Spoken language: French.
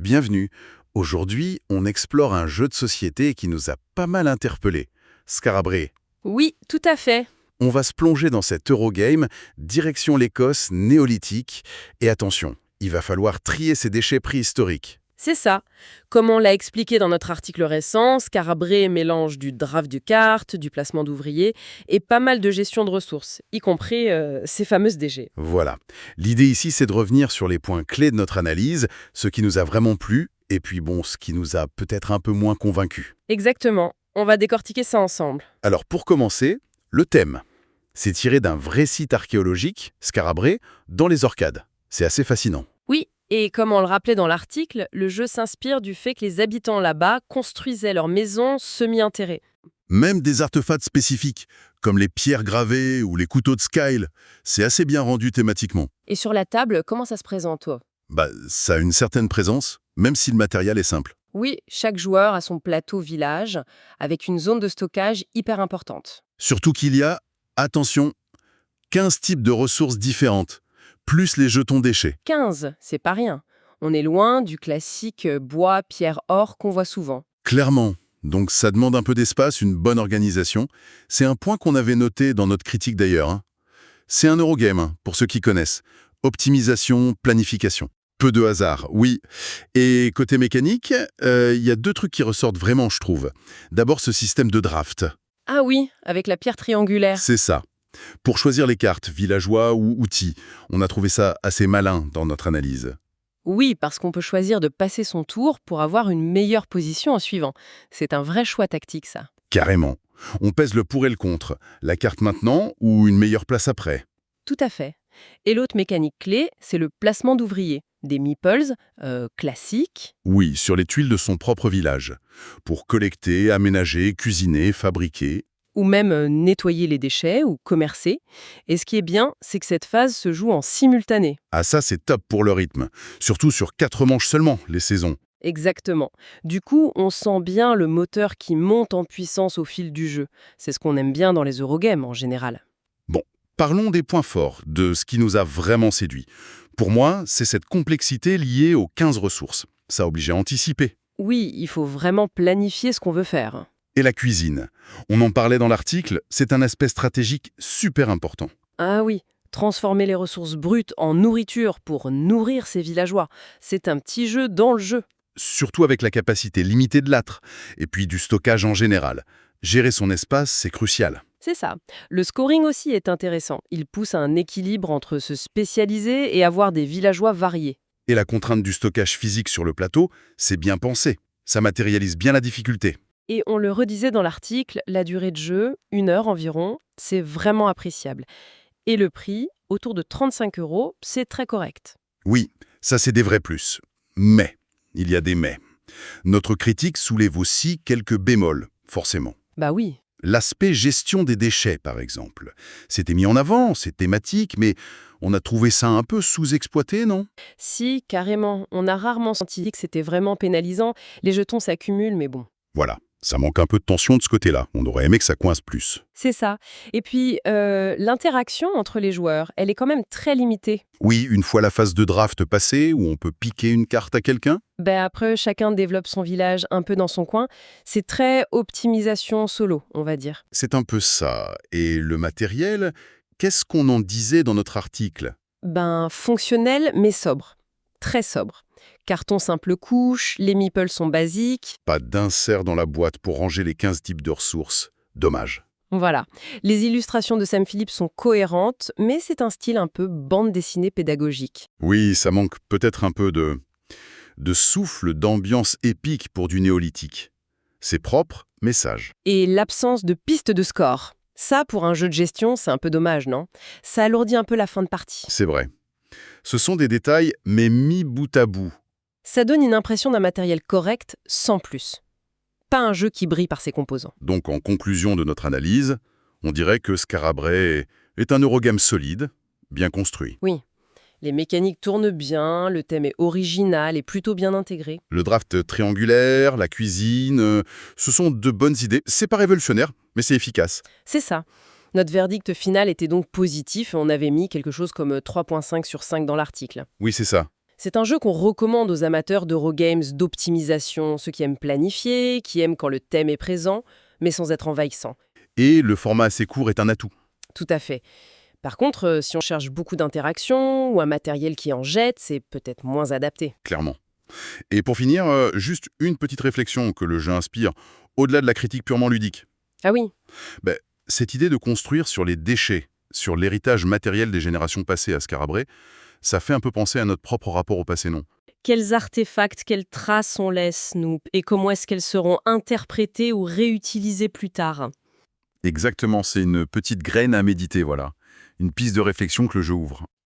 Bienvenue. Aujourd'hui, on explore un jeu de société qui nous a pas mal interpellés. Scarabré. Oui, tout à fait. On va se plonger dans cet Eurogame, direction l'Écosse néolithique. Et attention, il va falloir trier ces déchets préhistoriques. C'est ça. Comme on l'a expliqué dans notre article récent, Scarabré mélange du draft de cartes, du placement d'ouvriers et pas mal de gestion de ressources, y compris ces fameuses DG. Voilà. L'idée ici, c'est de revenir sur les points clés de notre analyse, ce qui nous a vraiment plu, et puis ce qui nous a peut-être un peu moins convaincus. Exactement. On va décortiquer ça ensemble. Alors pour commencer, le thème. C'est tiré d'un vrai site archéologique, Scarabré, dans les Orcades. C'est assez fascinant. Oui, et comme on le rappelait dans l'article, le jeu s'inspire du fait que les habitants là-bas construisaient leurs maisons semi-enterrées. Même des artefacts spécifiques, comme les pierres gravées ou les couteaux de Skyle, c'est assez bien rendu thématiquement. Et sur la table, comment ça se présente, toi ? Ça a une certaine présence, même si le matériel est simple. Oui, chaque joueur a son plateau village, avec une zone de stockage hyper importante. Surtout qu'il y a, attention, 15 types de ressources différentes, plus les jetons déchets. 15, c'est pas rien. On est loin du classique bois, pierre, or qu'on voit souvent. Clairement. Donc ça demande un peu d'espace, une bonne organisation. C'est un point qu'on avait noté dans notre critique d'ailleurs. C'est un Eurogame, pour ceux qui connaissent. Optimisation, planification. Peu de hasard, oui. Et côté mécanique, il y a deux trucs qui ressortent vraiment, je trouve. D'abord, ce système de draft. Ah oui, avec la pierre triangulaire. C'est ça. Pour choisir les cartes, villageois ou outils, on a trouvé ça assez malin dans notre analyse. Oui, parce qu'on peut choisir de passer son tour pour avoir une meilleure position en suivant. C'est un vrai choix tactique, ça. Carrément. On pèse le pour et le contre. La carte maintenant ou une meilleure place après. Tout à fait. Et l'autre mécanique clé, c'est le placement d'ouvriers. Des meeples, classiques. Oui, sur les tuiles de son propre village. Pour collecter, aménager, cuisiner, fabriquer. Ou même nettoyer les déchets ou commercer. Et ce qui est bien, c'est que cette phase se joue en simultané. Ah ça, c'est top pour le rythme. Surtout sur 4 manches seulement, les saisons. Exactement. Du coup, on sent bien le moteur qui monte en puissance au fil du jeu. C'est ce qu'on aime bien dans les Eurogames en général. Bon, parlons des points forts, de ce qui nous a vraiment séduit. Pour moi, c'est cette complexité liée aux 15 ressources. Ça oblige à anticiper. Oui, il faut vraiment planifier ce qu'on veut faire. Et la cuisine. On en parlait dans l'article, c'est un aspect stratégique super important. Ah oui, transformer les ressources brutes en nourriture pour nourrir ses villageois. C'est un petit jeu dans le jeu. Surtout avec la capacité limitée de l'âtre, et puis du stockage en général. Gérer son espace, c'est crucial. C'est ça. Le scoring aussi est intéressant. Il pousse à un équilibre entre se spécialiser et avoir des villageois variés. Et la contrainte du stockage physique sur le plateau, c'est bien pensé. Ça matérialise bien la difficulté. Et on le redisait dans l'article, la durée de jeu, 1 heure environ, c'est vraiment appréciable. Et le prix, autour de 35 €, c'est très correct. Oui, ça c'est des vrais plus. Mais, il y a des mais. Notre critique soulève aussi quelques bémols, forcément. Bah oui. L'aspect gestion des déchets, par exemple. C'était mis en avant, c'est thématique, mais on a trouvé ça un peu sous-exploité, non? Si, carrément. On a rarement senti que c'était vraiment pénalisant. Les jetons s'accumulent, mais bon. Voilà, ça manque un peu de tension de ce côté-là. On aurait aimé que ça coince plus. C'est ça. Et puis, l'interaction entre les joueurs, elle est quand même très limitée. Oui, une fois la phase de draft passée, où on peut piquer une carte à quelqu'un? Après, chacun développe son village un peu dans son coin. C'est très optimisation solo, on va dire. C'est un peu ça. Et le matériel, qu'est-ce qu'on en disait dans notre article? Fonctionnel, mais sobre. Très sobre. Carton simple couche, les meeples sont basiques. Pas d'insert dans la boîte pour ranger les 15 types de ressources. Dommage. Voilà. Les illustrations de Sam Phillips sont cohérentes, mais c'est un style un peu bande dessinée pédagogique. Oui, ça manque peut-être un peu de souffle, d'ambiance épique pour du néolithique. C'est propre, mais sage. Et l'absence de piste de score. Ça, pour un jeu de gestion, c'est un peu dommage, non? Ça alourdit un peu la fin de partie. C'est vrai. Ce sont des détails, mais mis bout à bout. Ça donne une impression d'un matériel correct, sans plus. Pas un jeu qui brille par ses composants. Donc, en conclusion de notre analyse, on dirait que Scarabré est un Eurogame solide, bien construit. Oui. Les mécaniques tournent bien, le thème est original et plutôt bien intégré. Le draft triangulaire, la cuisine, ce sont de bonnes idées. C'est pas révolutionnaire, mais c'est efficace. C'est ça. Notre verdict final était donc positif et on avait mis quelque chose comme 3,5 sur 5 dans l'article. Oui, c'est ça. C'est un jeu qu'on recommande aux amateurs d'Eurogames d'optimisation, ceux qui aiment planifier, qui aiment quand le thème est présent, mais sans être envahissant. Et le format assez court est un atout. Tout à fait. Par contre, si on cherche beaucoup d'interactions ou un matériel qui en jette, c'est peut-être moins adapté. Clairement. Et pour finir, juste une petite réflexion que le jeu inspire, au-delà de la critique purement ludique. Ah oui, Ben, cette idée de construire sur les déchets, sur l'héritage matériel des générations passées à Scarabée, ça fait un peu penser à notre propre rapport au passé, non? quels artefacts, quelles traces on laisse, nous, et comment est-ce qu'elles seront interprétées ou réutilisées plus tard? Exactement, c'est une petite graine à méditer, voilà. Une piste de réflexion que le jeu ouvre.